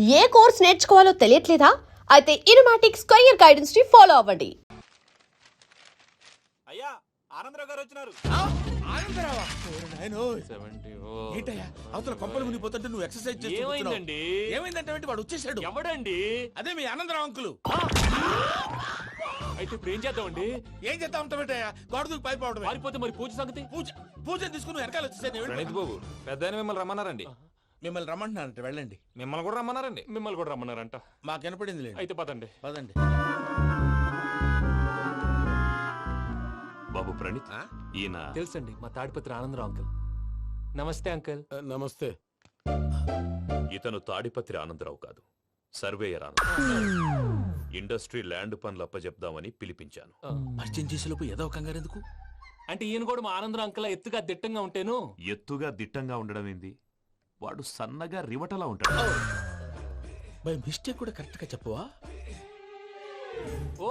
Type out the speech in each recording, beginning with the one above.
ఏ course నేర్చుకోవాలో తెలియట్లేదా? అయితే ఇనుమాటిక్స్ career guidance ని follow అవ్వండి. అయ్యా ఆనందరావు గారు వచ్చినారు. ఆనందరావా? ఏంటయ్యా అవతల కొంపలు మునిగిపోతుంటే నువ్వు ఎక్సర్సైజ్ చేస్తూ ఏమైందండి? ఏమైందంటే వాడు వచ్చేసాడు. ఎవడండి? అదే మీ ఆనందరావు అంకులు. అయితే ఇప్పుడు ఏం చేద్దామండి? ఏం చేస్తా ఉంటావేటయ్యా? గొడవకు పైపోవడమే. పారిపోతే మరి పూజ సంగతి? పూజ తీసుకుని నువ్వు వెనకాల వచ్చేసాను. ప్రణీత్ బాబు పెద్ద మిమ్మల్ని రమ్మన్నారండి. మిమ్మల్ని రమ్మంటున్నారంట, వెళ్ళండి. మిమ్మల్ని కూడా రమ్మన్నారండి. మిమ్మల్ని కూడా రమ్మన్నారంట. మాకు వినపడింది లేదు. అయితే పదండి. పదండి. బాబు ప్రణీత్, ఈయన తెలుసండి, మా తాడిపత్రి ఆనందరావు అంకుల్. నమస్తే అంకుల్. నమస్తే. ఇతను తాడిపత్రి ఆనందరావు కాదు, సర్వేయర్ ఆనందరావు. ఇండస్ట్రీ ల్యాండ్ పనులు అప్పచెప్దామని పిలిపించాను. పరిచయం చేసేలోపు ఏదో కంగారు ఎందుకు? అంటే ఈయన కూడా మా ఆనందరావు అంకుల్ ఎత్తుగా దిట్టంగా ఉంటాను. ఎత్తుగా దిట్టంగా ఉండడం ఏంది? వాడు సన్నగా రివటలా ఉంటాడు. బై మిస్టేక్ కూడా కరెక్ట్ గా చెప్పవా? ఓ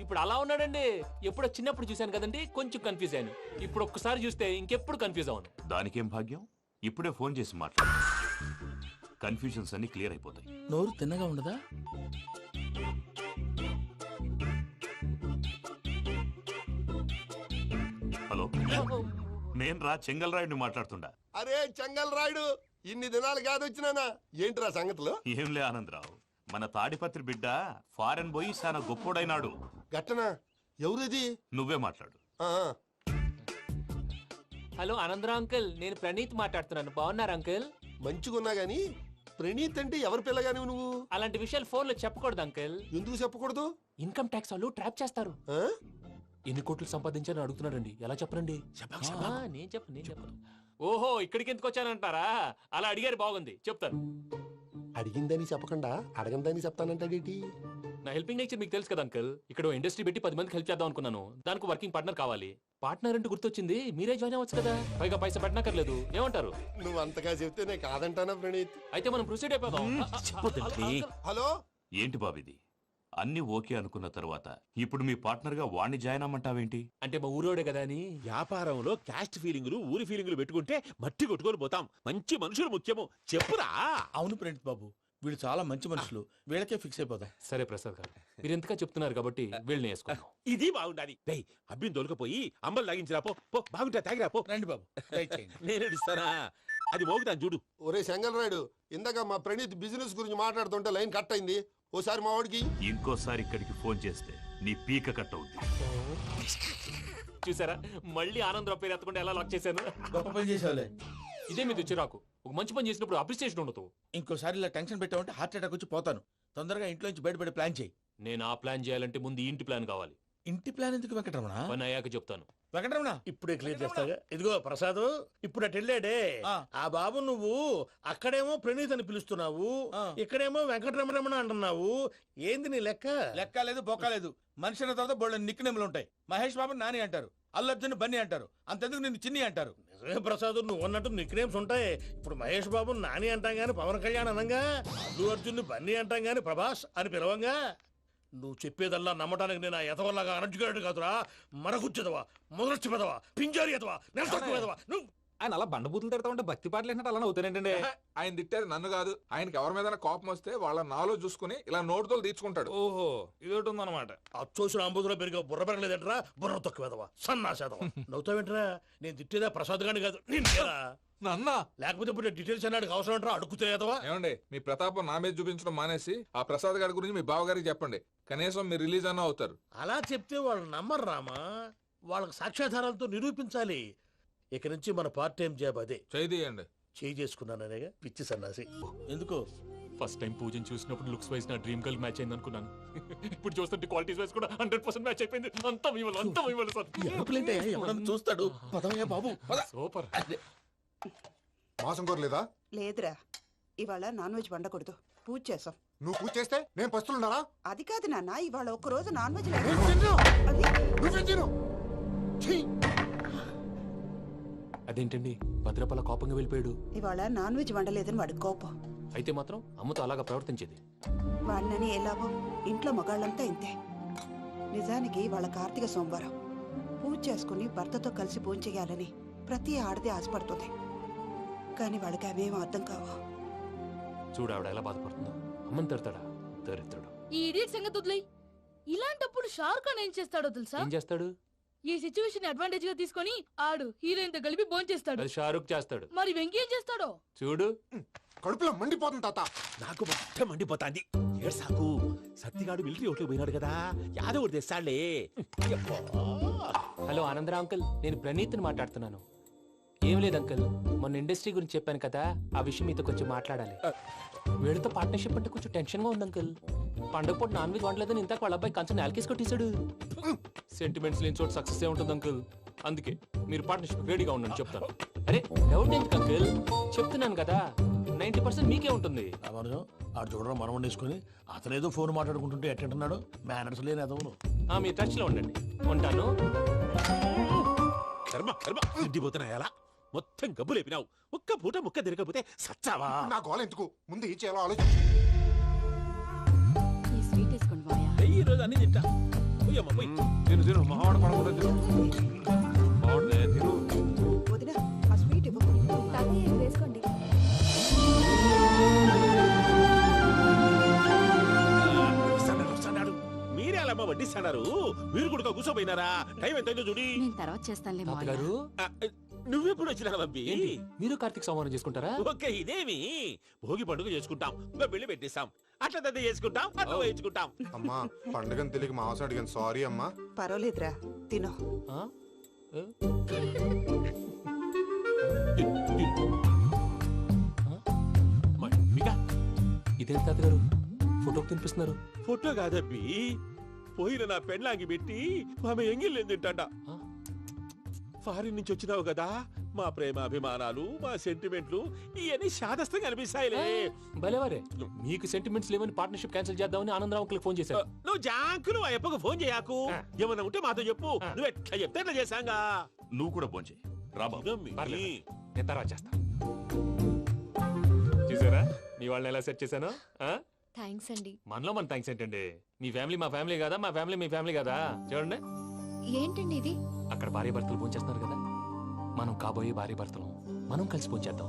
ఇప్పుడు అలా ఉన్నాడండి. ఎప్పుడో చిన్నప్పుడు చూశాను కదండి, కొంచెం కన్ఫ్యూజ్ అయ్యాను. ఇప్పుడు ఒక్కసారి చూస్తే ఇంకెప్పుడు కన్ఫ్యూజ్ అవును. దానికేం భాగ్యం, ఇప్పుడే ఫోన్ చేసి మాట్లాడు. కన్ఫ్యూజన్స్ అన్ని క్లియర్ అయిపోతాయి. నోరు తిన్నగా ఉండదా? హలో, నేను రా చెంగల్రాయుడిని మాట్లాడుతుండా. అరే చెంగల్ రాయుడు, ఇన్ని దినాలు కాదు వచ్చినానా? ఏంట్రా సంగతులు? ఏంలే ఆనందరావు, మన తాడిపత్రి బిడ్డ ఫారెన్ పోయి చాలా గొప్పోడైనాడు. గట్టనా? ఎవరిది? నువ్వే మాట్లాడు. ఆ, హలో ఆనందరావు అంకుల్, నేను ప్రణీత్ మాట్లాడుతున్నాను. బాగున్నారు అంకుల్? మంచిగున్నా గాని ప్రణీత్ అంటే ఎవరి పిల్లగాని నువ్వు? అలాంటి విషయాలు ఫోన్ లో చెప్పకూడదు అంకుల్. ఎందుకు చెప్పకూడదు? ఇన్కమ్ ట్యాక్స్ వాళ్ళు ట్రాప్ చేస్తారు. ఆ? ఎన్ని కోట్లు సంపాదించాలని అడుగుతున్నాడండి. ఎలా చెప్పరండి? నేను చెప్పను. ఓహో, ఇక్కడికి ఎందుకు వచ్చానంటారా? అలా అడిగారు, బాగుంది, చెప్తాను. అడిగిందని చెప్పకుండా అడగందని చెప్తానంటాడేటి? నా హెల్పింగ్ నేచర్ మీకు తెలుసు కదా అంకుల్. ఇక్కడ ఇండస్ట్రీ పెట్టి 10 మందికి హెల్ప్ చేద్దాం అనుకున్నాను. దానికి వర్కింగ్ పార్ట్నర్ కావాలి. పార్ట్నర్ అంటే గుర్తొచ్చింది, మీరే జాయిన్ అవ్వచ్చు కదా. పైగా పైసా పెట్టనక్కర్లేదు. ఏమంటారు? నువ్వు అంతగా చెప్తే నేను కాదంటానా ప్రణీత్? అయితే మనం ప్రొసీడ్ అయిపోదాం. హలో, ఏంటి బాబిది? అన్ని ఓకే అనుకున్న తర్వాత ఇప్పుడు మీ పార్ట్నర్ గా వాణ్ణి జాయిన్ అమ్మంటావేంటి? అంటే మా ఊరోడే కదా అని. వ్యాపారంలో క్యాస్ట్ ఫీలింగులు, ఊరి ఫీలింగులు పెట్టుకుంటే మట్టి కొట్టుకొని పోతాం. మంచి మనుషులు ముఖ్యము. చెప్పురా. అవును ప్రణీత్ బాబు, వీళ్ళు చాలా మంచి మనుషులు. వీళ్ళకే ఫిక్స్ అయిపోదాం. సరే ప్రసాద్ గారు, మీరు ఎంతగా చెప్తున్నారు కాబట్టి వీళ్ళని వేసుకుందాం. ఇది బాగుండాలి. అబ్బిని దొలకపోయి అంబలు లాగించిరా పో. బాగుంటా, తాగిరా పో. రండి బాబు, దయచేయండి. నేను ఇస్తానా? అది మోగుతాను చూడు. ఒరే చెంగల్ రాయుడు, ఇందాక మా ప్రణీత్ బిజినెస్ గురించి మాట్లాడుతుంటే లైన్ కట్ అయింది. ఓసారి మా వాడికి. ఇంకోసారి ఇక్కడికి ఫోన్ చేస్తే నీ పీక కట్ అవుద్ది. చూసారా, మళ్ళీ ఆనందరావు పేరు ఎత్తకుండా ఎలా లాక్ చేశాను. గొప్ప పని చేసేవాళ్ళే. ఇదే మీద చిరాకు. ఒక మంచి పని చేసినప్పుడు అప్రిసియేషన్ ఉండదు. ఇంకోసారి ఇలా టెన్షన్ పెట్టామంటే హార్ట్ అటాక్ వచ్చి పోతాను. తొందరగా ఇంట్లో నుంచి బయటపడే ప్లాన్ చేయి. నేను ఆ ప్లాన్ చేయాలంటే ముందు ఈ ఇంటి ప్లాన్ కావాలి. ఇంటి ప్లాన్ ఎందుకు వెంకటరమణ? పని అయ్యాక చెప్తాను. వెంకటరమణ ఇప్పుడే క్లియర్ చేస్తాగా. ఇదిగో ప్రసాద్, ఇప్పుడు అటు వెళ్ళాడే ఆ బాబు, నువ్వు అక్కడేమో ప్రణీత్ అని పిలుస్తున్నావు, ఇక్కడేమో వెంకటరమణ అంటున్నావు. ఏంది నీ లెక్క? లెక్క లేదు, బొక్క లేదు. మనిషి అన్న తర్వాత బోళ్ళ నిక్ నేమ్లు ఉంటాయి. మహేష్ బాబు నాని అంటారు, అల్లు అర్జున్ బన్నీ అంటారు, అంతెందుకు నిన్ను చిన్ని అంటారు. నిజమే ప్రసాద్, నువ్వు అన్నట్టు నిక్ నేమ్స్ ఉంటాయి. ఇప్పుడు మహేష్ బాబు నాని అంటాం గాని పవన్ కళ్యాణ్ అనంగా, అల్లు అర్జున్ బన్నీ అంటాం గాని ప్రభాస్ అని పిలవంగా. నువ్వు చెప్పేదల్లా నమ్మటానికి నేను ఆ ఎతవల్లాగా అనర్జుకేటెడ్ కాదురా. మరగుచ్చదవా, మొదలచ్చి పెదవా, పింజారి ఎదవా, నెలసొక్కుదవా నువ్వు. ఆయన అలా బండబూతులు తిడతా ఉంటే భక్తి పాటలు ఏంటంటే అలా అవుతానంటే. ఆయన తిట్టారు నన్ను కాదు. ఆయనకి ఎవరి మీద కోపం వస్తే వాళ్ళ నాలో చూసుకుని ఇలా నోటుతో తీర్చుకుంటాడు. ఓహో, ఇదొకటి ఉందన్నమాట. అచ్చోసిన అంబుధులో పెరిగే బుర్ర పెరగలేదంటరా. బుర్ర తొక్కువేదవా, సన్నాసేదవా. నవ్వుతావేంట్రా? నేను తిట్టేదా ప్రసాద్ గాని కాదు, నిన్నేరా. నన్న లేకపోతే ఇప్పుడు డీటెయిల్స్ అన్నాడు అవసరం అంటారా? అడుగుతాయేదవా. ఏమండి, మీ ప్రతాపం నా మీద చూపించడం మానేసి ఆ ప్రసాద్ గారి గురించి మీ బావగారికి చెప్పండి. కనీసం మీరు రిలీజ్ అన్న అవుతారు. అలా చెప్తే వాళ్ళు నమ్మరు రామా. వాళ్ళకి సాక్ష్యాధారాలతో నిరూపించాలి. ఇక నుంచి మన పార్ట్ టైం జాబ్ అదే. చేయండి. చేయి చేసుకున్నాననేగా పిచ్చి సన్నాసి. ఎందుకు? ఫస్ట్ టైం పూజను చూసినప్పుడు లుక్స్ వైజ్ నా డ్రీమ్ గర్ల్ మ్యాచ్ అయింది అనుకున్నాను. ఇప్పుడు చూస్తుంటే క్వాలిటీస్ వైజ్ కూడా 100% మ్యాచ్ అయిపోయింది. అంతా ఇవ్వాలి సార్. ఎవడన్నా చూస్తాడు. పదవయ్యా బాబు, పద. సూపర్. మాసం కోరలేదా? లేదురా, ఇవాళ నాన్ వెజ్ వండకూడదు. పూజ చేసాం. నువ్వు పూజ చేస్తే నేను పస్తులున్నారా? అది కాదు నాన్న, ఇవాళ ఒక్కరోజు నాన్ వెజ్ అదేంటండి భద్రపల కోపంగా వెళ్ళిపోయాడు? ఇవాళ నాన్ వెజ్ వండలేదని వాడి కోపం. అయితే మాత్రం అమ్మతో అలాగా ప్రవర్తించేది. వాడినని ఎలాగో ఇంట్లో మగాళ్ళంతా ఇంతే. నిజానికి వాళ్ళ కార్తీక సోమవారం పూజ చేసుకుని భర్తతో కలిసి పూజ చేయాలని ప్రతి ఆడది ఆశపడుతుంది. కానీ వాళ్ళకి అవేమో అర్థం కావు. చూడు ఆవిడ ఎలా బాధపడుతుందో. అమ్మని తిడతాడా దరిద్రుడు. ఈ ఇడియట్ సంగతి వదిలేయ్. ఇలాంటప్పుడు షారుఖ్ ఖాన్ ఏం చేస్తాడో తెలుసా? ఏం చేస్తాడు? ఈ సిచ్యువేషన్ అడ్వాంటేజ్ గా తీసుకొని ఆడు హీరోయిన్ తో కలిపి బోన్ చేస్తాడు. అది షారుఖ్ చేస్తాడు. మరి వెంకీ ఏం చేస్తాడో చూడు. కడుపులో మండిపోతుంది తాత. నాకు మొత్తం మండిపోతాంది. ఏడ్సాకు, సత్తిగాడు మిలిటరీ ఓట్లకు పోయినాడు కదా, యాదవ్ తెస్తాడులే. హలో ఆనందరా అంకుల్, నేను ప్రణీత్ని మాట్లాడుతున్నాను. ఏం లేదు అంకుల్, మొన్న ఇండస్ట్రీ గురించి చెప్పాను కదా, ఆ విషయం మీతో కొంచెం మాట్లాడాలి. వీడితో పార్ట్నర్షిప్ అంటే కొంచెం టెన్షన్ గా ఉంది అంకుల్. పండగ పూట నాన్ వెజ్ వండలేదని ఇంతకు వాళ్ళ అబ్బాయి కంచెం నేలకేసి కొట్టేశాడు. సెంటిమెంట్స్ లేని చోట సక్సెస్ ఏ ఉంటుంది అంకుల్. అందుకే మీరు పార్ట్నర్షిప్ రెడీగా ఉండండి చెప్తాను. అరే డౌట్ ఎందుకు అంకుల్, చెప్తున్నాను కదా 90% మీకే ఉంటుంది. రామానుజం ఆడు చూడడం మనం వండేసుకుని అతనేదో ఫోన్ మాట్లాడుకుంటుంటే ఎట్టంటున్నాడు. మేనర్స్ లేని అదవును. మీరు టచ్ లో ఉండండి. ఉంటాను. కర్మ కర్మ, తిండిపోతున్నా ఎలా మొత్తం గబ్బు లేపినావు. ఒక్క పూట ముక్క తిరగకపోతే సచ్చావా? నా గోల ఎందుకు, ముందు ఏం చేయాలో ఆలోచించు. ఈ స్వీట్ వేసుకోండి మాయా. ఈ రోజు అన్ని తింటా. పోయమ్మ పోయి. తిను మావాడు పడకుండా తిను. బాగుండే తిను. వదిన ఆ స్వీట్ ఇవ్వు. వేసుకోండి. వస్తాడు. మీరే అలా వడ్డిస్తాడారు. మీరు కూడా కూర్చోపోయినారా? టైం ఎంతైందో చూడి. నేను తర్వాత చేస్తానులే మాయా. గారు ఆ, నువ్వెప్పుడు వచ్చినా బంబి? మీరు కార్తీక్ సంహారం చేసుకుంటారా? ఓకే, ఇదేమి భోగి పండుగ చేసుకుంటాం, ఇంకా పెళ్లి పెట్టేస్తాం, అట్లా దద్ద చేసుకుంటాం, అట్లా వేయించుకుంటాం. అమ్మా పండుగని తెలియక మాంసం అడిగాను, సారీ అమ్మా. పర్వాలేదురా, తినో. ఆ? ఏ? ఇదేంటి తాతగారు ఫోటోకి తినిపిస్తున్నారు? ఫోటో కాదబ్బి, పోయిన నా పెళ్ళాంగి పెట్టి ఆమె ఎంగిల్లేం తింటాడ. ఫారిన్ నుంచి వచ్చినావు కదా, మా ప్రేమ అభిమానాలు, మా సెంటిమెంట్లు ఇవన్నీ శాదస్తంగా అనిపిస్తాయిలే. భలేవారే, మీకు సెంటిమెంట్స్ లేవని పార్ట్నర్షిప్ క్యాన్సిల్ చేద్దామని ఆనందరావు అంకుల్ ఫోన్ చేశారు. నువ్వు జాంకులు ఆ ఎప్పకు ఫోన్ చేయకు. ఏమన్నా ఉంటే మాతో చెప్పు. నువ్వు ఎట్లా చెప్తే ఎట్లా చేశాంగా. నువ్వు కూడా భోంచే రాబా. పర్లేదు, నేను తర్వాత చేస్తాను. చూసారా మీ వాళ్ళని ఎలా సెట్ చేశాను? థ్యాంక్స్ అండి. మనలో మన థ్యాంక్స్ ఏంటండి? మీ ఫ్యామిలీ మా ఫ్యామిలీ కదా, మా ఫ్యామిలీ మీ ఫ్యామిలీ కదా. చూడండి, ఏంటండి ఇది? అక్కడ భార్య భర్తలు ఫోన్ చేస్తున్నారు కదా, మనం కాబోయే భార్య భర్తలు మనం కలిసి ఫోన్ చేద్దాం.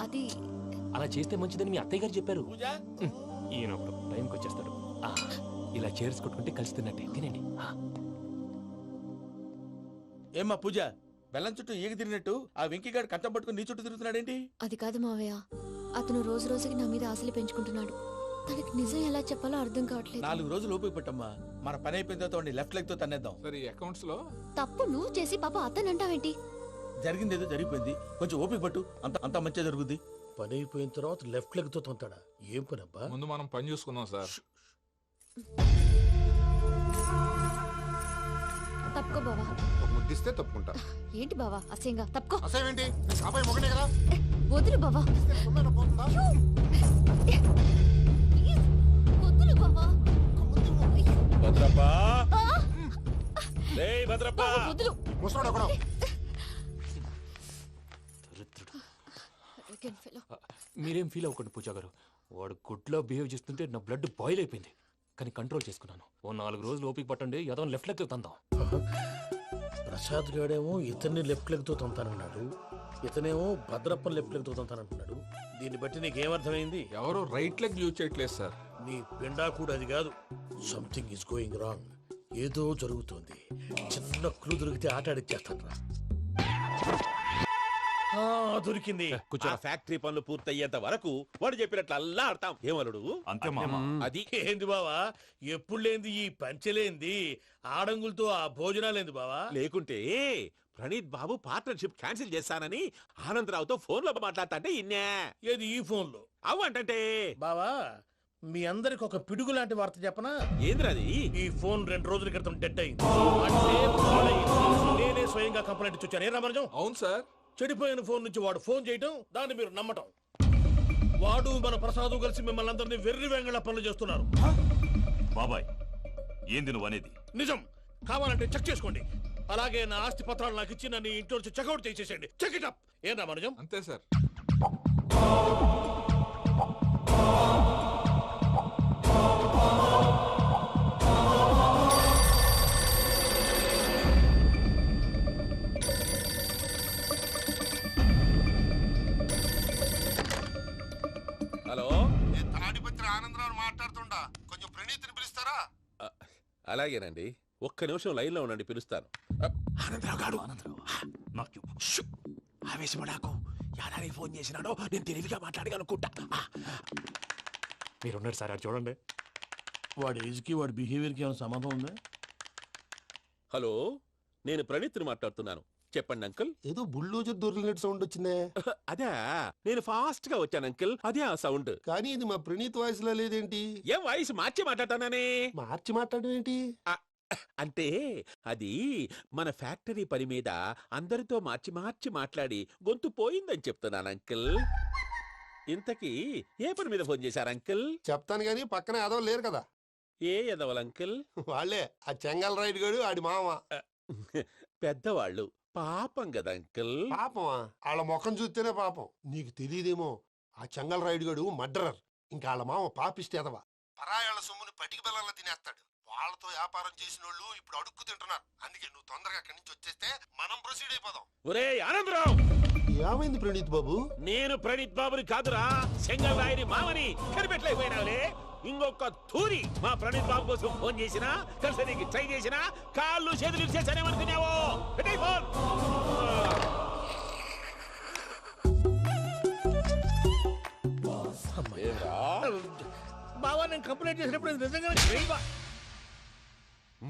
అది అలా చేస్తే మంచిదని మీ అత్తయ్య గారు చెప్పారు. పూజ ఈయన ఒకడు టైంకి వచ్చేస్తాడు. ఇలా చేర్స్ కొట్టుకుంటే కలిసి తిన్నట్టే. తినండి. ఏమ్మా పూజ, బెల్లం చుట్టూ ఈగ తిరిగినట్టు ఆ వెంకీగాడు కంచం పట్టుకుని నీ చుట్టూ తిరుగుతున్నాడేంటి? అది కాదు మావయ్య, అతను రోజు రోజుకి నా మీద ఆశలు పెంచుకుంటున్నాడు. తనకి నిజం ఎలా చెప్పాలో అర్థం కావట్లేదు. 4 రోజులు ఓపిక పట్టమ్మా, మన పని అయిపోయిన తర్వాత లెఫ్ట్ లెగ్ తో తన్నేద్దాం. సరే అకౌంట్స్ లో తప్పు నువ్వు చేసి పాప అతను అంటావేంటి? జరిగింది ఏదో జరిగిపోయింది, కొంచెం ఓపిక పట్టు, అంత మంచిగా జరుగుద్ది. పని అయిపోయిన తర్వాత లెఫ్ట్ లెగ్ తో తొంతాడా? ఏం పని అబ్బా? ముందు మనం పని చూసుకుందాం సార్. తప్పుకో బావా. ఒక ముద్దిస్తే తప్పుకుంటా. ఏంటి బావా అసహ్యంగా? తప్పుకో. అసేమేంటి, నీ సాబాయి మొగనే కదా. వదులు బావా. సొమ్మేనా పోతుందా? ప్లీజ్, వదులు బావా. భద్రప్ప, రేయ్ భద్రప్ప. బావా, వదులు. ముసలోడు ఒకడు. దరిద్రుడు. Arrogant fellow. మీరేం ఫీల్ అవ్వకండి పూజా గారు. వాడు గుడ్లో బిహేవ్ చేస్తుంటే నా బ్లడ్ బాయిల్ అయిపోయింది, కానీ కంట్రోల్ చేసుకున్నాను. ఓ 4 రోజులు ఓపిక పట్టండి, ఏదో లెఫ్ట్ లెగ్ తందాం. ప్రసాద్ గాడేమో ఇతన్ని లెఫ్ట్ లెగ్ తో తొంతానన్నాడు, ఇతనేమో భద్రప్పని లెఫ్ట్ లెగ్ తో తొంతానంటున్నాడు. దీన్ని బట్టి నీకేమర్థమైంది? ఎవరు రైట్ లెగ్ యూజ్ చేయట్లేదు సార్. నీ పిండా కూడా అది కాదు. Something is going wrong. ఏదో జరుగుతోంది. చిన్న క్లూ దొరికితే ఆట ఆడిచ్చేస్తాను రా. దొరికింది. ఆ ఫ్యాక్టరీ పనులు పూర్తయ్యేంత వరకు వాడు చెప్పినట్లు అల్లా ఆడతాం. ఏమలుడు? అంతే మామ. అది ఏంది బావా, ఎప్పుడు లేంది ఈ పంచలేంది, ఆడంగులతో ఆ భోజనాలేంది బావా? లేకుంటే ప్రణీత్ బాబు పార్ట్నర్షిప్ క్యాన్సిల్ చేస్తానని ఆనందరావుతో ఫోన్ లో మాట్లాడతాంటే ఇన్నే. ఏది ఈ ఫోన్ లో? అవ్వంటే బావా, మీ అందరికి ఒక పిడుగు లాంటి వార్త చెప్పనా? ఏంద్రది? ఈ ఫోన్ 2 రోజుల క్రితం డెడ్ అయింది. అంటే పాడైంది. నేనే స్వయంగా కంప్లైంట్ ఇచ్చి వచ్చాను. ఏ రామరాజం? అవును సార్. చెడిపోయిన ఫోన్ నుంచి వాడు ఫోన్ చేయటం, దాన్ని మీరు నమ్మటం. వాడు మన ప్రసాదు కలిసి మిమ్మల్ని అందరినీ వెర్రి వెంగళ పనులు చేస్తున్నారు. బాబాయ్, ఏంది నువ్వు అనేది? నిజం. కావాలంటే చెక్ చేసుకోండి. అలాగే నా ఆస్తి పత్రాలు నాకు ఇచ్చి నన్ను ఇంట్లో నుంచి చెక్అౌట్ చేసేసండి. Check it up. ఏం రామరాజం? అంతే సార్. హలో, నేను తాడిపత్రి ఆనందరావు మాట్లాడుతుండా, కొంచెం ప్రణీతిని పిలుస్తారా? అలాగేనండి, ఒక్క నిమిషం లైన్ లో ఉండండి, పిలుస్తాను. ఆనందరావు గారు, షూ! ఆవేశపడాకు. యాదానికి ఫోన్ చేసినాడో నేను తెలివిగా మాట్లాడగలనుకుంటా. మీరున్నారు సార్, అది చూడండి. వాడి ఏజ్కి వాడి బిహేవియర్కి ఏమైనా సంబంధం ఉందా? హలో, నేను ప్రణీత్ని మాట్లాడుతున్నాను. చెప్పండి అంకుల్. ఏదో బుల్డోజర్ దొరికినట్టు సౌండ్ వచ్చిందే. అదే, నేను ఫాస్ట్ గా వచ్చాను అంకుల్, అదే ఆ సౌండ్. కానీ ఇది మా ప్రణీత్ వాయిస్ లో లేదేంటి? ఏం వాయిస్ మార్చి మాట్లాడతానని? మార్చి మాట్లాడడం ఏంటి? అంటే అది మన ఫ్యాక్టరీ పని మీద అందరితో మార్చి మార్చి మాట్లాడి గొంతు పోయిందని చెప్తున్నాను అంకుల్. ఇంతకీ ఏ పని మీద ఫోన్ చేశారు అంకుల్? చెప్తాను గానీ పక్కన ఏదో లేరు కదా. ఏ ఎదవలు అంకుల్? వాళ్ళే, ఆ చెంగల్ రైడ్ గడు ఆడి మామ. పెద్దవాళ్ళు, పాపం కదా అంకుల్. పాపమా? వాళ్ళ ముఖం చూస్తేనే పాపం. నీకు తెలియదేమో, ఆ చెంగల్ రైడ్ గడు మర్డరర్. ఇంకా వాళ్ళ మామ పాపిస్తేదవా. పరాయాళ్ళ సొమ్ముని పటికి బెల్లంలో తినేస్తాడు. వాళ్ళతో వ్యాపారం చేసిన వాళ్ళు ఇప్పుడు అడుక్కు తింటున్నారు. అందుకే నువ్వు తొందరగా అక్కడి నుంచి వచ్చేస్తే మనం ప్రొసీడ్ అయిపోదాం. ఒరే ఆనందరావు! ఏమైంది ప్రణీత్ బాబు? నేను ప్రణీత్ బాబుని కాదురా, చెంగల్ రాయని మామని. కనిపెట్టలేకపోయినావులే. ఇంకొక తూరి మా ప్రణీత్ బాబు కోసం ఫోన్ చేసినా, కలిసి నీకు ట్రై చేసినా, కాళ్ళు చేతులు చేశానేమనుకున్నావో. పెట్టేయ్ ఫోన్. బావా, నేను కంప్లైంట్ చేసినప్పుడు ఇది నిజంగా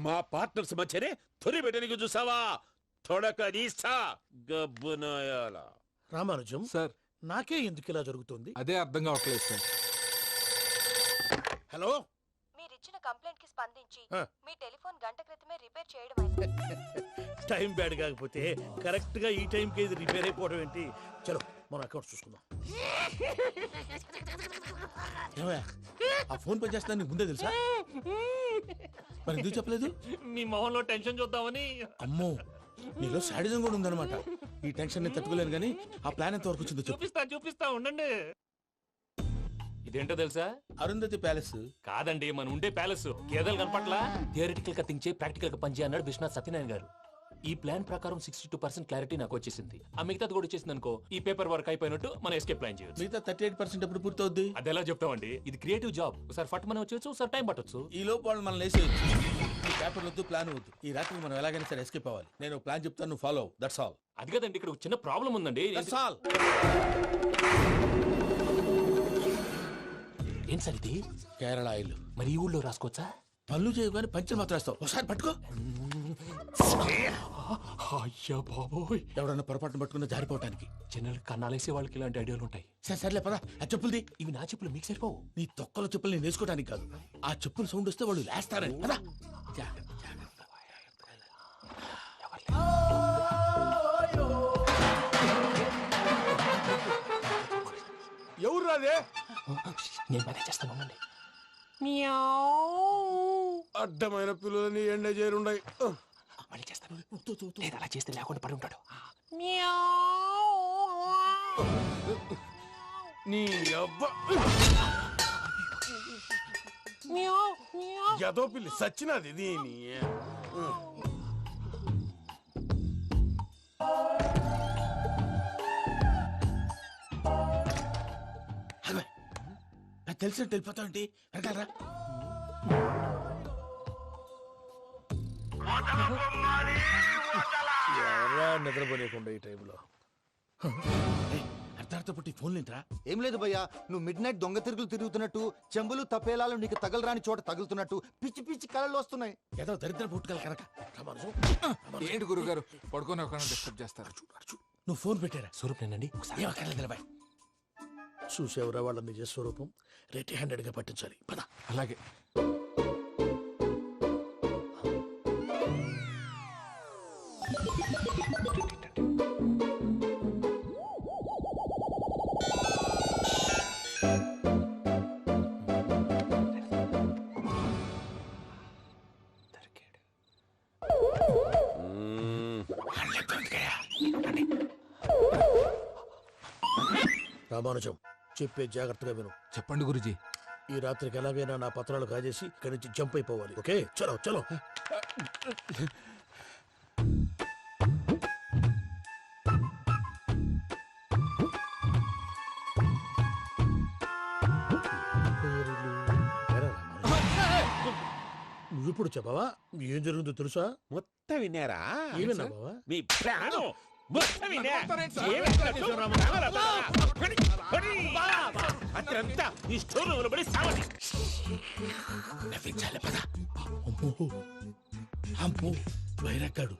మా పార్ట్నర్స్ మధ్యనే తొలి పెట్టడానికి చూసావా? తొడక నీస్తా గబ్బునాయాల. రామానుజం సార్, నాకే ఎందుకు ఇలా జరుగుతుంది? అదే అర్థం కావట్లేదు సార్. హలో, మీరిచ్చిన కంప్లైంట్ కి స్పందించి ఆ. మీ టెలిఫోన్ గంట క్రితమే రిపేర్ చేయడం టైం బ్యాడ్ కాకపోతే కరెక్ట్ గా ఈ టైంకి ఇది రిపేర్ అయిపోవడం ఏంటి? చలో మన అకౌంట్ చూసుకుందాం. ఏమయ్యా, ఆ ఫోన్ పే చేస్తా నీకు ముందే తెలుసా? మరి ఎందుకు చెప్పలేదు? మీ మొహంలో టెన్షన్ చూద్దామని. అమ్మో, నీలో శాడిజం కూడా ఉందన్నమాట. ఈ టెన్షన్ ని తట్టుకోలేను కానీ ఆ ప్లాన్ ఎంత వరకు వచ్చిందో చెప్పు. చూపిస్తా ఉండండి. ఇదేంటో తెలుసా? అరుంధతి ప్యాలెస్. కాదండి, మన ఉండే ప్యాలెస్. గేదెలు కనపట్లా? థియరిటికల్ గా థింక్ చేయి, ప్రాక్టికల్ గా పనిచేయి అన్నాడు విశ్వనాథ్ సత్యనారాయణ గారు. ఈ ప్లాన్ ప్రకారం 62% క్లారిటీ నాకు వచ్చేసింది. ఆ మిగతాది కూడా వచ్చేసింది అనుకో, ఈ పేపర్ వర్క్ అయిపోయినట్టు మనం ఎస్కేప్ ప్లాన్ చేయొచ్చు. మిగతా 38% ఎప్పుడు పూర్తవుద్ది? అది ఎలా చెప్తామండి? ఇది క్రియేటివ్ జాబ్. ఒకసారి ఫట్ మనం వచ్చేయచ్చు, ఒకసారి టైం పట్టొచ్చు. ఈ లోపు వాళ్ళు మనం లేసేయచ్చు. ఈ పేపర్ వద్దు, ప్లాన్ వద్దు. ఈ రాత్రి మనం ఎలాగైనా సరే ఎస్కేప్ అవ్వాలి. నేను ప్లాన్ చెప్తాను, నువ్వు ఫాలో. That's all. అది కదండి, ఇక్కడ ఒక చిన్న ప్రాబ్లం ఉందండి. That's all. ఏం సార్ ఇది? కేరళ ఆయిల్. మరి ఈ ఊళ్ళో రాసుకోవచ్చా? పళ్ళు చేయవు కానీ పంచలు మాత్రం వేస్తావు. ఒకసారి పట్టుకో. అయ్యా బాబోయ్, ఎవడన్నా పొరపాటున పట్టుకున్న జారిపోవటానికి. జనరల్ కన్నాలేసే వాళ్ళకి ఇలాంటి ఐడియాలు ఉంటాయి. సర్లే పదా, ఆ చెప్పులది. ఇవి నా చెప్పులు, మీకు సరిపోవు. నీ తొక్కల చెప్పులు నేను వేసుకోవడానికి కాదు, ఆ చెప్పులు సౌండ్ వస్తే వాళ్ళు లేస్తారని. పదా. ఎవరు రాదే? నేను మేనేజ్ చేస్తాను, ఉండండి. అడ్డమైన పిల్లలని ఎండ చేరుండయి. మళ్ళీ చేస్తాను. లేదు, అలా చేస్తే లేకుండా పడి ఉంటాడు. నీ అబ్బ ఎదో పిల్లి సచ్చినది దీని. తెలిసినట్టు వెళ్ళిపోతావు ఏంటి? వెనకాలరా. ఎవరా నిద్రపోలేకుండా ఈ టైంలో? అర్ధార్థ పుట్టి ఫోన్ లేంట్రా. ఏం లేదు భయ్యా, నువ్వు మిడ్ నైట్ దొంగ తిరుగులు తిరుగుతున్నట్టు, చెంబులు తపేలాలు నీకు తగలరాని చోట తగులుతున్నట్టు పిచ్చి పిచ్చి కళలు వస్తున్నాయి. ఏదో దరిద్ర పుట్టుకల కనుక. ఏంటి గురుగారు పడుకొని ఒక డిస్టర్బ్ చేస్తారు? నువ్వు ఫోన్ పెట్టారా? స్వరూప్ నేనండి. నిలబాయ్. చూసేవరా వాళ్ళ నిజ స్వరూపం. రెట్టి హ్యాండెడ్ గా పట్టించాలి. పద. అలాగే. రామానుజం, చెప్పే జాగ్రత్తగా విను. చెప్పండి గురుజీ. ఈ రాత్రికి ఎలాగైనా నా పత్రాలు కాజేసి ఇక్కడి నుంచి జంప్ అయిపోవాలి. ఓకే, చలో చలో. నువ్విప్పుడు చెప్పవా ఏం జరుగుతుందో తెలుసా? మొత్తం విన్నారా? ఏమన్నా బావా? మీ ప్రాణం మొత్తం విన్నా? అత్రంతా ఈ స్టోర్ రూమ్ లో పడి సావని. నవ్వించాలి పద. అమ్మో బైరక్కాడు.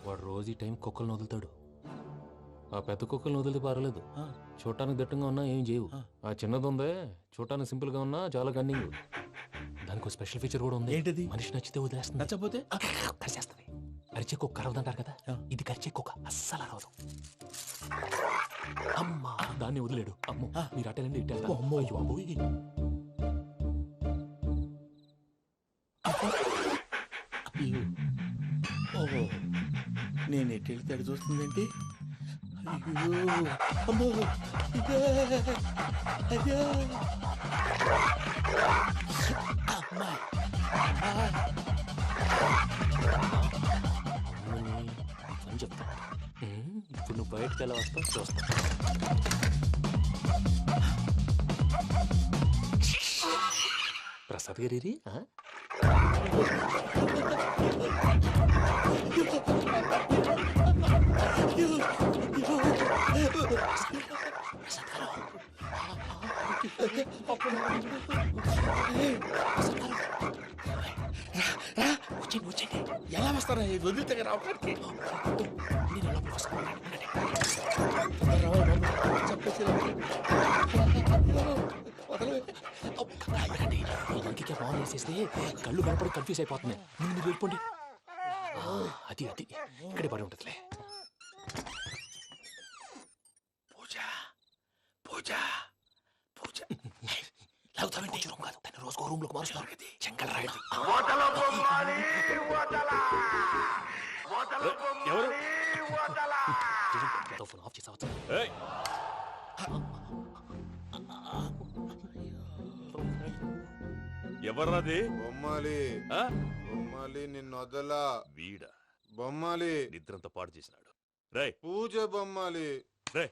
వాడు రోజు ఈ టైం కుక్కలను వదులుతాడు. ఆ పెద్ద కుక్కలను వదిలితే పర్వాలేదు, చూడటానికి దట్టంగా ఉన్నా ఏం చేయవు. ఆ చిన్నది ఉందే, చూడటానికి సింపుల్ గా ఉన్నా చాలా గన్నింగ్. దానికి స్పెషల్ ఫీచర్ కూడా ఉంది. ఏంటిది? మనిషి నచ్చితే వదిలేస్తుంది, నచ్చపోతే కరిచేస్తుంది. అరిచే కుక్క అరవదంటారు కదా, ఇది కరిచే కుక్క అస్సలు అరవదు. అమ్మా దాన్ని వదిలేడు. అమ్మో మీరు అటెండి ఇటు వెళ్తారు. అమ్మో అయ్యో అబ్బోయ్. ఓహో నేను ఎటు వెళ్తాడు చూస్తుందంటే అయ్యో అమ్మో ఇదే అయ్యో అమ్మా అని చెప్తా. ఇప్పుడు నువ్వు బయటకు ఎలా వస్తావు చూస్తా. ప్రసాద్ గారి వచ్చండి ఎలా వస్తారా? వదిలితే రావడానికి నేను లోపల వస్తాను. ఇంకే ఫోన్ వేసేస్తే కళ్ళు కనపడి కన్ఫ్యూజ్ అయిపోతున్నాయి. మీరు వెళ్ళిపోండి. అది అది ఇక్కడే పడి ఉంటుందిలే. పూజ పూజ పూజ లాగుతామంటే రూమ్ కాదు, దాన్ని రోజుకో రూమ్ లోకి మారుస్తున్నారు కదా. చెంగల్ రాయడం ఎవరు? ఫోన్ ఆఫ్ చేసావచ్చు. ఎవర్రాది? బొమ్మాలి బొమ్మాలి నిన్ను వదలా. వీడా బొమ్మాలి నిద్రంతా పాడు చేసినాడు. రే పూజ బొమ్మాలి. రే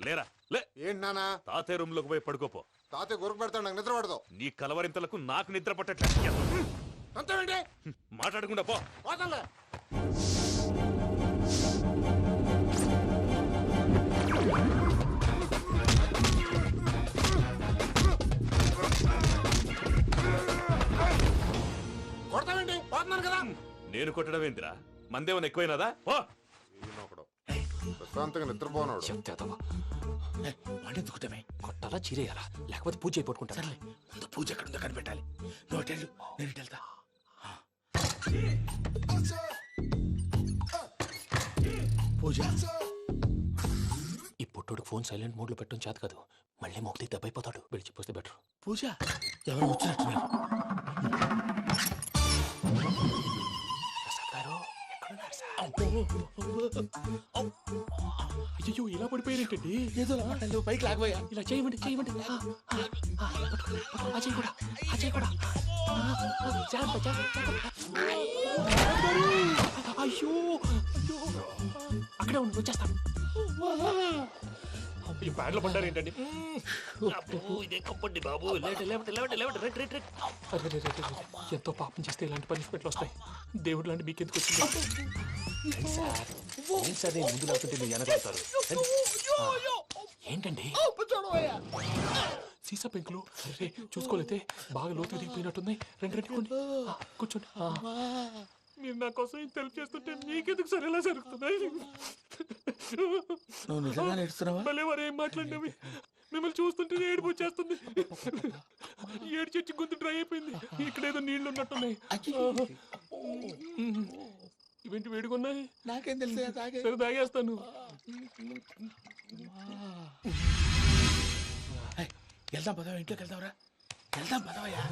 లేరా లే. ఏంటి నానా? తాతయ్య రూమ్ లోకి పోయి పడుకోపో. తాతయ్య గురకు పెడతాడు, నాకు నిద్ర పడతావు. నీ కలవరింతలకు నాకు నిద్ర పట్టట్లేదు. అంతేంటి? మాట్లాడకుండా పో. పోతాలే. కొడతావేంటి? పోతున్నాను కదా. నేను కొట్టడం ఏంటిరా? మందేమన్నా ఎక్కువైనదా? పో. ప్రశాంతంగా నిద్రపోనాడు. చెప్తావా వాడెందుకుంటామే? కొట్టాలా చీరేయాలా లేకపోతే పూజ అయిపోట్టుకుంటా. సర్లే ముందు పూజ ఎక్కడ ఉందో కనిపెట్టాలి. నువ్వు అటెళ్ళు, నేను ఇటు వెళ్తా. పూజ ఈ పుట్టోడు ఫోన్ సైలెంట్ మోడ్ లో పెట్టడం చేత కాదు, మళ్ళీ మోక్తి దెబ్బైపోతాడు. వెళ్ళి చెప్పొస్తే బెటర్. పూజ ఎవరు వచ్చినట్టున్నారు? ప్రసాద్ గారు ఎక్కడున్నారు సార్? అయ్యో ఇలా పడిపోయారేంటండి? ఏదో పైకి లాగబోయా. ఇలా చేయమండి చేయమండి. అజయ్ కూడా అజయ్ కూడా జాగ్రత్త జాగ్రత్త. అయ్యో అయ్యో అక్కడే ఉండి వచ్చేస్తాను. ఈ బ్యాగ్ లో పడ్డారు ఏంటండి? ఎంతో పాపం చేస్తే ఇలాంటి పనిష్మెంట్లు వస్తాయి. దేవుడు లాంటి మీకు ఎందుకు వచ్చింది? ఏం సార్ నేను ముందు లేకుంటే మీరు వెనకాడతారు. ఏంటండి సీసా పెంకులు? అరే చూసుకోలేతే బాగా లోతు దిగిపోయినట్టున్నాయి. రెండు రెండు కూర్చోండి. మీరు నా కోసం ఇంత హెల్ప్ చేస్తుంటే మీకెందుకు సరే ఎలా జరుగుతున్నాయి? నువ్వు నిజంగా నేర్చుతున్నావా? మళ్ళీ వారు ఏం మాట్లాడినవి మిమ్మల్ని చూస్తుంటే ఏడుపు వచ్చేస్తుంది. ఏడు చెట్టు గొంతు డ్రై అయిపోయింది. ఇక్కడ ఏదో నీళ్లు ఉన్నట్టున్నాయి. ఇవేంటి వేడుకున్నాయి? నాకేం తెలుసు, సరే తాగేస్తాను. వెళ్దాం పదవా, ఇంట్లోకి వెళ్దాంరా. వెళ్దాం పదవయ్యా.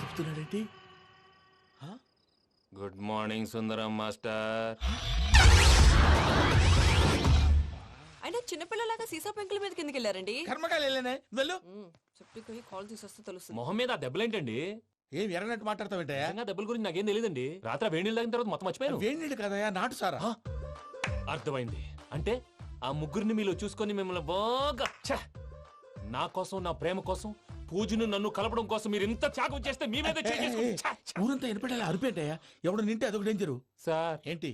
చెప్తున్నాడేంటి? గుడ్ మార్నింగ్ సుందరం మాస్టర్. అయినా చిన్నపిల్లలాగా సీసా పెంకుల మీద కిందకి వెళ్ళారండి. కర్మకాయలు వెళ్ళానే వెళ్ళు. చెప్పి కాల్ తీసేస్తే తెలుస్తుంది. మొహం మీద ఆ దెబ్బలేంటండి? ఏం ఎర్రనట్టు మాట్లాడతావేంటయ్యా? దెబ్బల గురించి నాకేం తెలియదండి. రాత్రి వేడి నీళ్ళు తాగిన తర్వాత మొత్తం మర్చిపోయాను. వేడి నీళ్ళు కదయ్యా, నాటు సారా. అర్థమైంది. అంటే ఆ ముగ్గురిని మీలో చూసుకొని మిమ్మల్ని బాగా నా కోసం నా ప్రేమ కోసం పూజను నన్ను కలపడం కోసం మీరు ఇంత త్యాగం చేస్తే మీ మీద ఊరంతా వినపడేలా అరిపేంటయ్యా, ఎవడు నింటే అదొక డేంజరు. సార్ ఏంటి?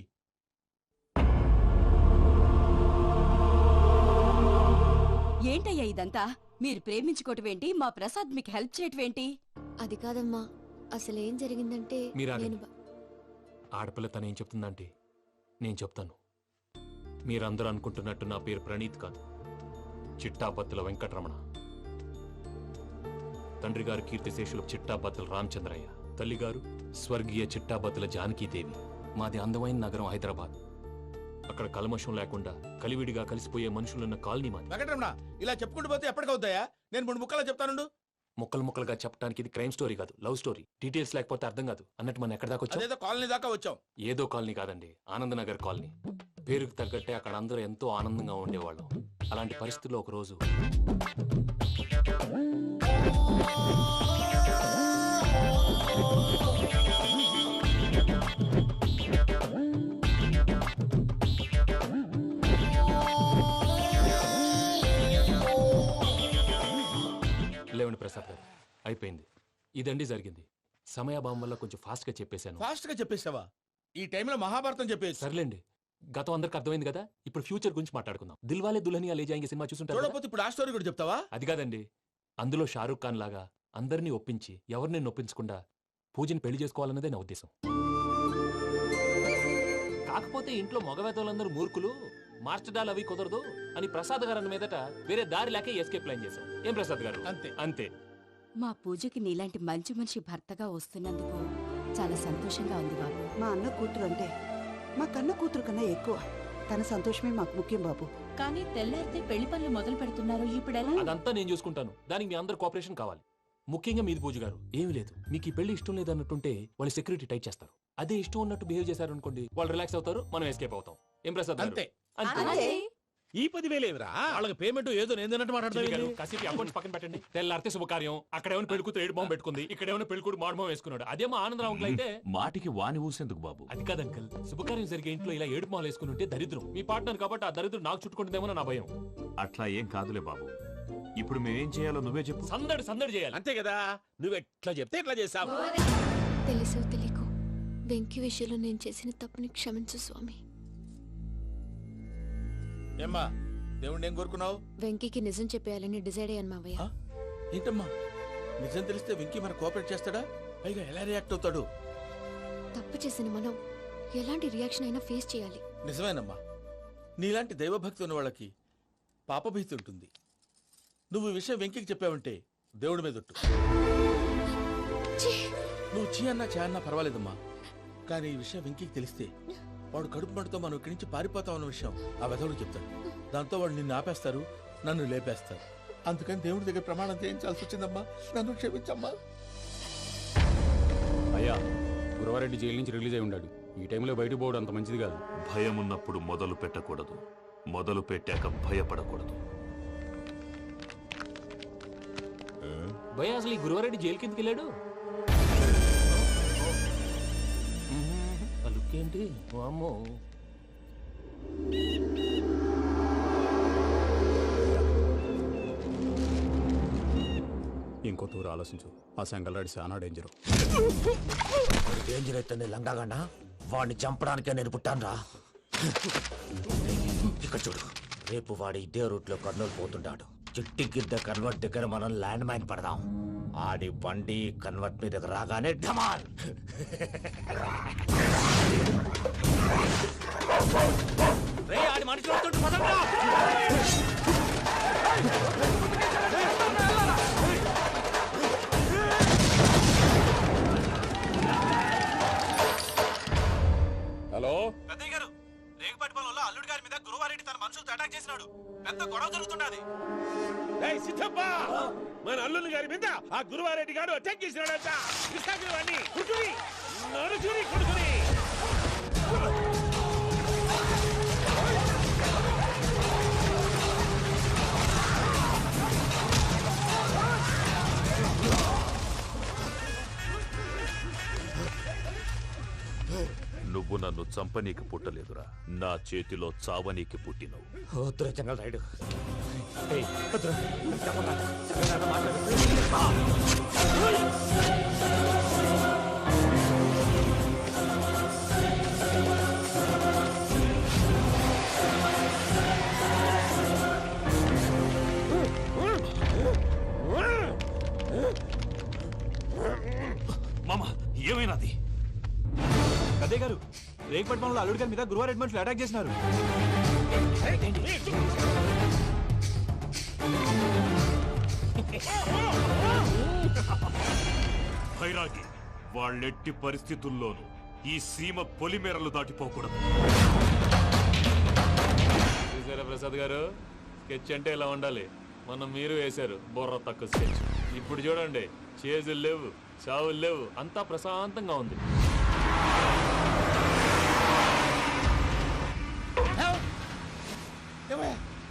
ఏంటయ్యా ఇదంతా? మీరు ప్రేమించుకోవటం ఏంటి? మా ప్రసాద్ మీకు హెల్ప్ చేయటం ఏంటి? అది కాదమ్మా, అసలు ఏం జరిగిందంటే మీరు నేను ఆగండి. ఆడపిల్ల తను ఏం చెప్తుందంటే నేను చెప్తాను. మీరందరూ అనుకుంటున్నట్టు నా పేరు ప్రణీత్ కాదు, చిట్టాబత్తుల వెంకటరమణ. తండ్రి గారు కీర్తిశేషులు చిట్టాబత్తుల రామచంద్రయ్య, తల్లిగారు స్వర్గీయ చిట్టాబత్తుల జానకీదేవి. మాది అందమైన నగరం హైదరాబాద్. అక్కడ కల్మషం లేకుండా కలివిడిగా కలిసిపోయే మనుషులున్న కాలనీ మాది. వెంకటరమణ, ఇలా చెప్పుకుంటూ పోతే ఎప్పటికవుతాయా? నేను 3 ముక్కలా చెప్తానుండు. ముక్కలు ముక్కలుగా చెప్పడానికి ఇది క్రైమ్ స్టోరీ కాదు, లవ్ స్టోరీ. డీటెయిల్స్ లేకపోతే అర్థం కాదు. అన్నట్టు మనం ఎక్కడ దాకా వచ్చాం? అదేదో కాలనీ దాకా వచ్చాం. ఏదో కాలనీ కాదండి, ఆనందనగర్ కాలనీ. పేరుకు తగ్గట్టే అక్కడ అందరూ ఎంతో ఆనందంగా ఉండేవాళ్ళం. అలాంటి పరిస్థితుల్లో ఒక రోజు లేవండి ప్రసాద్ గారు, అయిపోయింది. ఇదండి జరిగింది. సమయాభావం వల్ల కొంచెం ఫాస్ట్ గా చెప్పేశాను. ఫాస్ట్ గా చెప్పేసావా? ఈ టైంలో మహాభారతం చెప్పేసి. సర్లేండి, గతం అందరికి అర్థమైంది కదా. ఇప్పుడు ఫ్యూచర్ గురించి మాట్లాడుకుందాం. దిల్వాలే దుల్హనియా లే జాయేంగే సినిమా చూసుంటారు కదా? చూడకపోతే ఇప్పుడు ఆ స్టోరీ కూడా చెప్తావా? అది కాదండి, అందులో షారూక్ ఖాన్ లాగా అందరినీ ఒప్పించి ఎవరిని నొప్పించకుండా పూజని పెళ్లి చేసుకోవాలన్నదే నా ఉద్దేశం. కాకపోతే ఇంట్లో మగవేతలందరూ మూర్ఖులు, మార్చడాలు అవి కుదరదు అని ప్రసాద్ గారు అన్న మీదట వేరే దారి లేక ఎస్కేప్ ప్లాన్ చేశాం. ఏం ప్రసాద్ గారు? అంతే అంతే. మా పూజకి నీలాంటి మంచి మనిషి భర్తగా వస్తున్నందుకు చాలా సంతోషంగా ఉంది బాబు. మా అన్న కూతురు అంటే మా కన్న కూతురు కన్నా ఎక్కువ. తన సంతోషమే మాకు ముఖ్యం బాబు. కానీ తెల్లారితే పెళ్లి పనులు మొదలు పెడుతున్నారు, ఇప్పుడెలా? అదంతా నేను చూసుకుంటాను. దానికి మీ అందరు కోఆపరేషన్ కావాలి. ముఖ్యంగా మీది పూజ గారు. ఏమీ లేదు, మీకు ఈ పెళ్లి ఇష్టం లేదన్నట్టుంటే వాళ్ళు సెక్యూరిటీ టైట్ చేస్తారు. అదే ఇష్టం ఉన్నట్టు బిహేవ్ చేశారు అనుకోండి, వాళ్ళు రిలాక్స్ అవుతారు, మనం ఎస్కేప్ అవుతాం. ఏం ప్రసాద్ గారు? అంతే. అంతే. ఈ 10,000 ఏమిరా? వాళ్ళకి పేమెంట్ ఏదో నేను చిన్ని గారు, మాట్లాడతాను. కాసేపు అకౌంట్స్ పక్కన పెట్టండి. తెల్లారితే శుభకార్యం. అక్కడేమైనా పెళ్ళికూతురు ఏడు బాంబు పెట్టుకుంది, ఇక్కడేమైనా పెళ్ళికూడు మాడు బాంబు వేసుకున్నాడు. అదేమో ఆనందరావు అంకుల్ అయితే మాటికి వాని ఊసేందుకు బాబు? అది కాదు అంకుల్, శుభకార్యం జరిగే ఇంట్లో ఇలా ఏడు మాలు వేసుకుని ఉంటే దరిద్రం. మీ పార్ట్నర్ కాబట్టి ఆ దరిద్రం నాకు చుట్టుకుంటుందేమో నా భయం. అట్లా ఏం కాదులే బాబు. ఇప్పుడు మేమేం చేయాలో నువ్వే చెప్పు. సందడి సందడి చేయాలి. అంతే కదా, నువ్వు ఎట్లా చెప్తే ఎట్లా చేసావు. తెలుసో తెలియకో వెంకీ విషయంలో నేను చేసిన తప్పుని క్షమించు స్వామి. ఏమ్మా, దేవుణ్ణి ఏం కోరుకున్నావు? వెంకీకి నిజం చెప్పేయాలని డిసైడ్ అయ్యాను మావయ్య. ఏంటమ్మా, నిజం తెలిస్తే వెంకీ మన కోఆపరేట్ చేస్తాడా? పైగా ఎలా రియాక్ట్ అవుతాడు? తప్పు చేసిన మనం ఎలాంటి రియాక్షన్ అయినా ఫేస్ చేయాలి. నిజమేనమ్మా, నీలాంటి దైవభక్తి ఉన్న వాళ్ళకి పాపభీతి ఉంటుంది. నువ్వు ఈ విషయం వెంకీకి చెప్పావంటే దేవుడి మీద ఒట్టు. నువ్వు చీ అన్నా చే అన్నా పర్వాలేదమ్మా, కానీ ఈ విషయం వెంకీకి తెలిస్తే వాడు కడుపు మంటతో మనం ఇక్కడి నుంచి పారిపోతామన్న విషయం ఆ వెధవుడు చెప్తాడు. దాంతో వాడు నిన్ను ఆపేస్తారు, నన్ను లేపేస్తారు. అందుకని దేవుడి దగ్గర ప్రమాణం చేయించాల్సి వచ్చిందమ్మా. నన్ను క్షమించమ్మా. అయ్యా, గురవారెడ్డి జైలు నుంచి రిలీజ్ అయి ఉన్నాడు. ఈ టైంలో బయటకు పోవడం అంత మంచిది కాదు. భయం ఉన్నప్పుడు మొదలు పెట్టకూడదు, మొదలు పెట్టాక భయపడకూడదు. భయ అసలు ఈ గురువారెడ్డి జైలు కిందకి వెళ్ళాడు. ఏంటి అమ్మో, ఇంకో తూరు ఆలోచించు. ఆ సంగల్రాడి చాలా డేంజర్. డేంజర్ అయితే లంగాగండా వాడిని చంపడానికే నేను పుట్టానురా. ఇక్కడ చూడు, రేపు వాడు ఇదే రూట్ లో కర్నూలు పోతుంటాడు. చిట్టి గిద్ద కన్వర్ట్ దగ్గర మనం ల్యాండ్ మైన్ పడదాం. ఆడి బండి కన్వర్ట్ మీద రాగానే ఢమాల్. ఆడి మనుషులు వస్తుంటే పదండ్రా. హలో పెద్దయ్య గారు, రేగుపాటి పొలంలో అల్లుడి గారి మీద గురువారెడ్డి తన మనుషులతో అటాక్ చేసినాడు. పెద్ద గొడవ జరుగుతున్నది. సిద్ధప్ప, మన అల్లుని గారి మీద ఆ గురువారెడ్డి గారు అటాక్ చేసినాడంట. కృష్ణాగిరి కుడుకుని నడుచుని కొడుకుని. నువ్వు నన్ను చంపనీకి పుట్టలేదురా, నా చేతిలో చావనీకి పుట్టినవు. వద్దురా జంగల్ రైడ్. ఏయ్, వద్దురా. మామ ఏమైనాది? అదే గారు రేగుపట్నంలో అల్లుడి గారి మీద గురువారెడ్డి మనుషులు అటాక్ చేసినారు. భైరాగి వాళ్ళెట్టి పరిస్థితుల్లోనూ ఈ సీమ పొలిమేరలు దాటిపోకూడదు. చూసారా ప్రసాద్ గారు, స్కెచ్ అంటే ఇలా ఉండాలి. మనం మీరు వేశారు బుర్ర తక్కువ స్కెచ్. ఇప్పుడు చూడండి, చేజులు లేవు, చావులు లేవు, అంతా ప్రశాంతంగా ఉంది.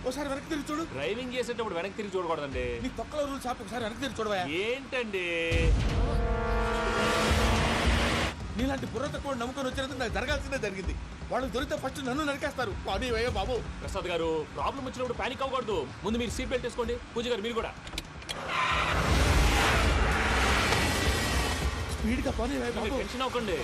ఒకసారి వెనక్కి తిరిగి చూడు. డ్రైవింగ్ చేసేటప్పుడు వెనక్కి తిరిగి చూడకూడదండి. నీ తొక్కల రూల్ షాప్ ఒకసారి వెనక్కి తిరిగి చూడవా. ఏంటండి నీలాంటి బుర్ర తక్కువ నమ్ముకొని వచ్చినందుకు నాకు జరగాల్సిందే జరిగింది. వాళ్ళు దొరికితే ఫస్ట్ నన్ను నరికేస్తారు. కానీ అయ్యో బాబు. ప్రసాద్ గారు, ప్రాబ్లం వచ్చినప్పుడు పానిక్ అవ్వకూడదు. ముందు మీరు సీట్ బెల్ట్ వేసుకోండి. పూజ గారు మీరు కూడా స్పీడ్గా పని బాబు. టెన్షన్ అవ్వకండి.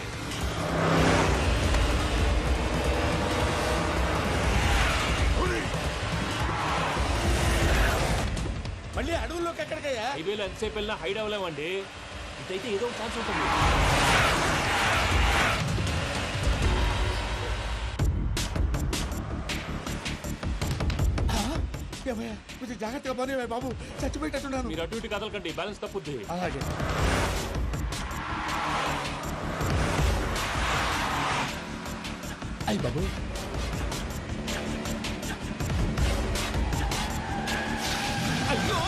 మళ్ళీ అడవుల్లోకి ఎక్కడికయ్యా? హైవేలో ఎంతసేపు వెళ్ళినా హైడ్ అవ్వలేమండి. ఇదైతే ఏదో ఒక ఛాన్స్ ఉంటుంది. కొంచెం జాగ్రత్తగా పని బాబు. చచ్చిపోయేటట్టున్నాను. మీరు అటు ఇటు కదలకండి, బ్యాలెన్స్ తప్పుద్ది. అలాగే. అయ్యి బాబు. అయ్యో.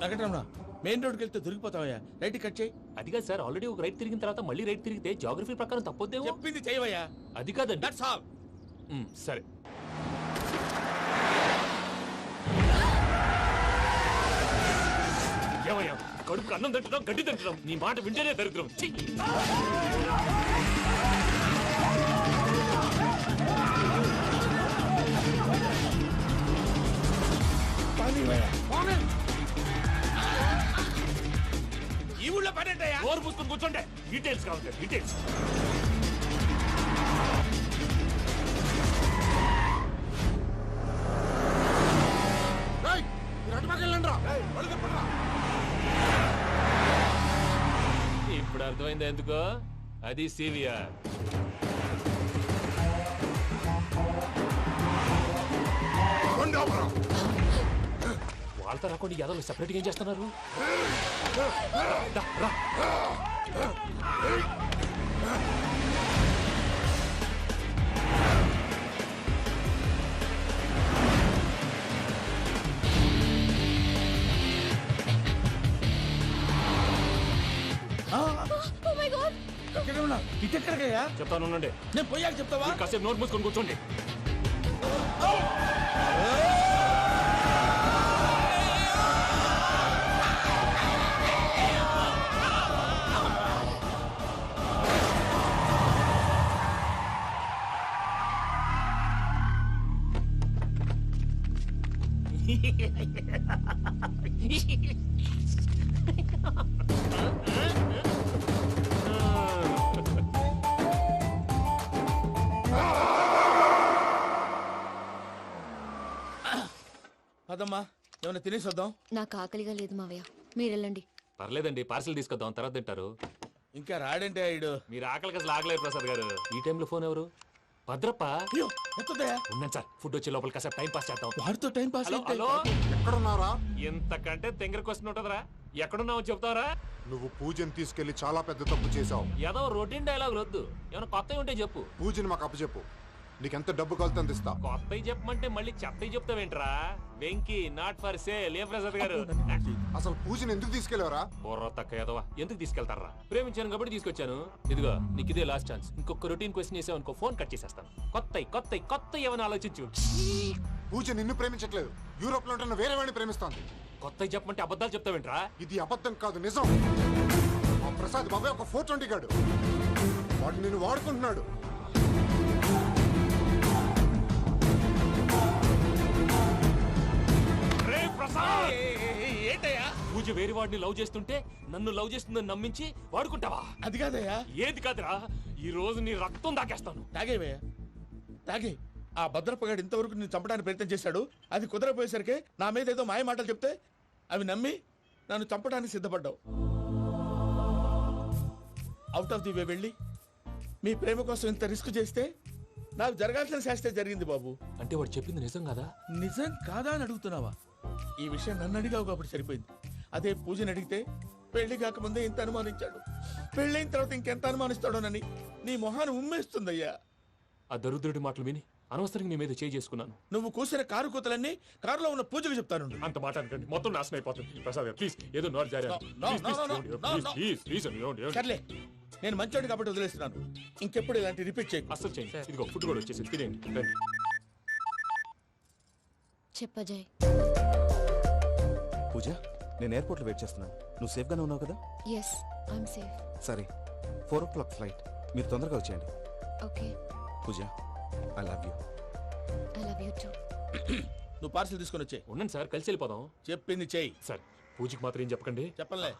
వెంకటరమణ, మెయిన్ రోడ్కి వెళ్తే దొరికిపోతావయ్యా. రైట్ కట్ చేయి. అది కాదు సార్, ఆల్రెడీ ఒక రైట్ తిరిగిన తర్వాత మళ్ళీ రైట్ తిరిగితే జాగ్రఫీ ప్రకారం తప్పొద్దేమో. చెప్పింది చేయవయ్యా. అది కాదండి. That's all. సరే. ఏమయ్యా, కడుపుకు అన్నం తింటున్నాం, గడ్డి తింటున్నాం. నీ మాట వింటేనే దరిద్రం. ఈ ఊళ్ళో పడేటయ్యా. ఓరు పుస్తకం కూర్చోండి. డీటెయిల్స్ కావాలి, డీటెయిల్స్. ఇప్పుడు అర్థమైంది ఎందుకో. అది సివిఆర్. వాళ్ళతో రాకుండా యాదవ్ సెపరేట్ ఏం చేస్తున్నారు? ఇటెక్కడికయ్యా? చెప్తాను ఉండండి. నేను పోయాక చెప్తావా? కాసేపు నోట్ మూసుకొని కూర్చోండి. పదమ్మా, ఏమైనా తినేసి వద్దాం. నాకు ఆకలిగా లేదు మావయ్య, మీరు వెళ్ళండి. పర్లేదండి, పార్సిల్ తీసుకొద్దాం, తర్వాత తింటారు. ఇంకా రాడంటే ఆయుడు. మీరు ఆకలికి అసలు ఆగలేదు ప్రసాద్ గారు. ఈ టైంలో ఫోన్ ఎవరు? భద్రప్ప. ఉన్నాను సార్, ఫుడ్ వచ్చే లోపల కాసేపు టైం పాస్ చేద్దాం. వాడితో టైం పాస్. హలో, ఎక్కడున్నారా? ఇంతకంటే తెంగర క్వశ్చన్ ఉంటుందిరా. ఎక్కడున్నావు చెప్తావరా? నువ్వు పూజని తీసుకెళ్లి చాలా పెద్ద తప్పు చేశావు. ఏదో రొటీన్ డైలాగ్ వద్దు, ఏమైనా కొత్తవి ఉంటే చెప్పు. పూజని మాకు అప్పచెప్పు. నీకెంత డబ్బు కావాలో అంత ఇస్తా. కొత్తవి చెప్పమంటే మళ్ళీ చెత్తవి చెప్తావేంట్రా? Venky not for sale. ఏ ప్రసాద్ గారు అసలు పూజని ఎందుకు తీసుకెళ్లేవరా? బుర్ర తక్క ఏదవా, ఎందుకు తీసుకెళ్తారా? ప్రేమించాను కాబట్టి తీసుకొచ్చాను. ఇదిగో నీకు ఇదే లాస్ట్ ఛాన్స్. ఇంకొక రొటీన్ క్వశ్చన్ చేసావు అనుకో, ఫోన్ కట్ చేసేస్తాను. కొత్త ఏమైనా ఆలోచించు. పూజ నిన్ను ప్రేమించట్లేదు, యూరోప్ లో ఉంటున్న వేరే వాడిని ప్రేమిస్తోంది. కొత్తవి చెప్పమంటే అబద్ధాలు చెప్తావేంట్రా? ఇది అబద్ధం కాదు, నిజం. ఆ ప్రసాద్ బాబాయ్ ఒక 420 గాడు, వాడు నిన్ను వాడుకుంటున్నాడు. ఏంటయ్యా? పూజ వేరే వాడిని లవ్ చేస్తుంటే నన్ను లవ్ చేస్తుందని నమ్మించి వాడుకుంటావా? అది కాదయ్యా. ఏది కాదురా, ఈ రోజు నీ రక్తం దాకేస్తాను. తాగేవయ్యా, తాగే. ఆ భద్రపగాడు ఇంతవరకు నేను చంపడానికి ప్రయత్నం చేశాడు. అది కుదరపోయేసరికి నా మీద ఏదో మాయ మాటలు చెప్తే అవి నమ్మి నన్ను చంపడానికి సిద్ధపడ్డావు. అవుట్ ఆఫ్ ది వే వెళ్ళి మీ ప్రేమ కోసం ఇంత రిస్క్ చేస్తే నాకు జరగాల్సిన శాస్త్రే జరిగింది బాబు. అంటే వాడు చెప్పింది నిజం కదా? నిజం కాదా అని అడుగుతున్నావా? ఈ విషయం నన్ను అడిగావు కాబట్టి సరిపోయింది. అదే పూజని అడిగితే పెళ్లి కాకముందే ఇంత అనుమానించాడు, పెళ్ళైన తర్వాత ఇంకెంత అనుమానిస్తాడోనని నీ మొహాన్ని ఉమ్మేస్తుందయ్యా. ఆ దరిద్రుడి మాటలు విని అనవసరంగా నీ మీద చేయి చేసుకున్నాను. నువ్వు కూసిన కారు కూతలన్నీ కారులో ఉన్న పూజకు చెప్తాను. అంత మాట అనకండి, మొత్తం నాశనం అయిపోతుంది. ప్రసాద్ గారు ప్లీజ్, ఏదో నోరు జారీ. సర్లే, నేను మంచోడు కాబట్టి వదిలేస్తున్నాను. ఇంకెప్పుడు ఇలాంటి రిపీట్ చేయి. అసలు చేయండి. ఇదిగో ఫుడ్ కూడా వచ్చేసి తినేయండి. రండి. చెప్పజాయ్. పూజ, నేను ఎయిర్పోర్ట్లో వెయిట్ చేస్తున్నాను. నువ్వు సేఫ్గానే ఉన్నావు కదా? Yes, I'm safe. సరే, 4 o'clock ఫ్లైట్. మీరు తొందరగా వచ్చేయండి. Okay. Pooja, I love you. I love you too. నువ్వు పార్సల్ తీసుకొని వచ్చే. ఉన్నాను సార్, కలిసి వెళ్ళిపోదాం. చెప్పింది చెయ్యి. సార్, పూజకి మాత్రం ఏం చెప్పకండి. చెప్పలే.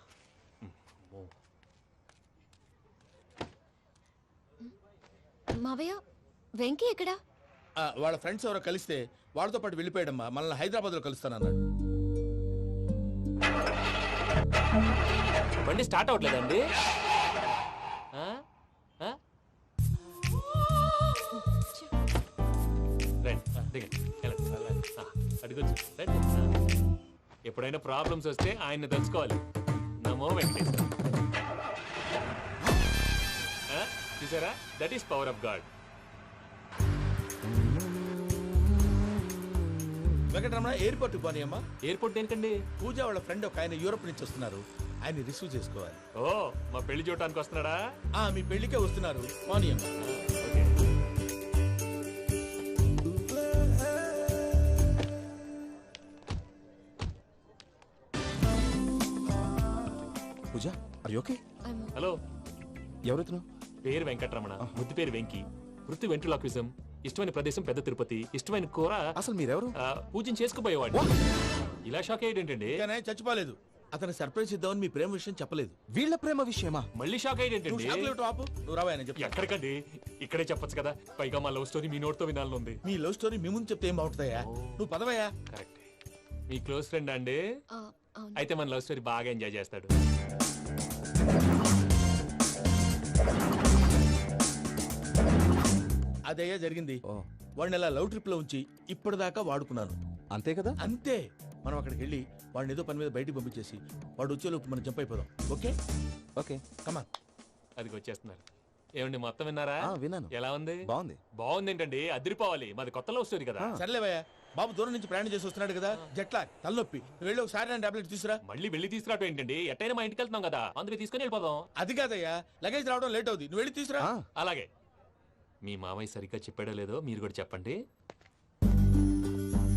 మావయ్య, వెంకీ ఎక్కడా? వాళ్ళ ఫ్రెండ్స్ ఎవరో కలిస్తే వాళ్ళతో పాటు వెళ్ళిపోయాడమ్మా. మనల్ని హైదరాబాద్లో కలుస్తానన్నాడు. బండి స్టార్ట్ అవ్వట్లేదండి. అడిగొచ్చు. ఎప్పుడైనా ప్రాబ్లమ్స్ వస్తే ఆయన్ని తెలుసుకోవాలి. నమో వెంకటేశ్వర. చూసారా, that is power of God. Venkataramana, airport పోనీ అమ్మా. ఎయిర్పోర్ట్ దేనికండి? పూజ వాళ్ళ ఫ్రెండ్ ఒక ఆయన యూరోప్ నుంచి వస్తున్నారు, ఆయన రిసీవ్ చేసుకోవాలి. ఓ, మా పెళ్లి చూడటానికి వస్తున్నాడా? మీ పెళ్లికే వస్తున్నారు. పోనీ అమ్మా. పూజ, ఆర్ యు ఓకే? హలో, ఎవరైతున్నావు? పేరు వెంకటరమణ, ముద్దు పేరు వెంకీ, వృత్తి వెంట్రులాక్విజం, ఇష్టమైన ప్రదేశం పెద్ద తిరుపతి, ఇష్టమైన కూర. అసలు మీరెవరు? పూజను చేసుకుపోయేవాడు. ఇలా షాక్ అయ్యేటండి. చచ్చిపోలేదు. అతను సర్ప్రైజ్ ఇద్దామని మీ ప్రేమ విషయం చెప్పలేదు. వీళ్ళ ప్రేమ విషయమా? మళ్ళీ షాక్ అయ్యేటండి. నువ్వు రావాయని చెప్పి. ఎక్కడికండి, ఇక్కడే చెప్పొచ్చు కదా. పైగా మా లవ్ స్టోరీ మీ నోటితో వినాలని ఉంది. మీ లవ్ స్టోరీ మీ ముందు చెప్తే ఏం బాగుంటుందయ్యా? నువ్వు పదవయ్యా. కరెక్ట్. మీ క్లోజ్ ఫ్రెండ్ అండి? అయితే మన లవ్ స్టోరీ బాగా ఎంజాయ్ చేస్తాడు. అదయ్యా జరిగింది. వాడిని అలా లవ్ ట్రిప్ లో ఉంచి ఇప్పటిదాకా వాడుకున్నాను. అంతే కదా? అంతే. మనం అక్కడికి వెళ్ళి వాడిని ఏదో పని మీద బయటికి పంపించేసి వాడు వచ్చేలోపు మనం జంప్ అయిపోదాం. ఓకే ఓకే, కమాన్. అది వచ్చేస్తున్నారు. ఏమండి, మొత్తం విన్నారా? విన్నాను. ఎలా ఉంది? బాగుంది. బాగుంది ఏంటండి, అదిరిపోవాలి. మాది కొత్త లవ్ స్టోరీ కదా. సర్లేవయ్యా, బాబు దూరం నుంచి ప్రయాణం చేసి వస్తున్నాడు కదా, జట్లా తలనొప్పి. వెళ్ళి ఒకసారి టాబ్లెట్ తీసుకురా. మళ్ళీ వెళ్ళి తీసుకురావటం ఏంటండి? ఎట్టైనా మా ఇంటికి వెళ్తున్నాం కదా, అందుకే తీసుకుని వెళ్ళిపోదాం. అది కాదయ్యా, లగేజ్ రావడం లేట్ అవుతుంది. నువ్వు వెళ్ళి తీసుకురా. అలాగే. మీ మామయ్య సరిగ్గా చెప్పాడో లేదో మీరు కూడా చెప్పండి.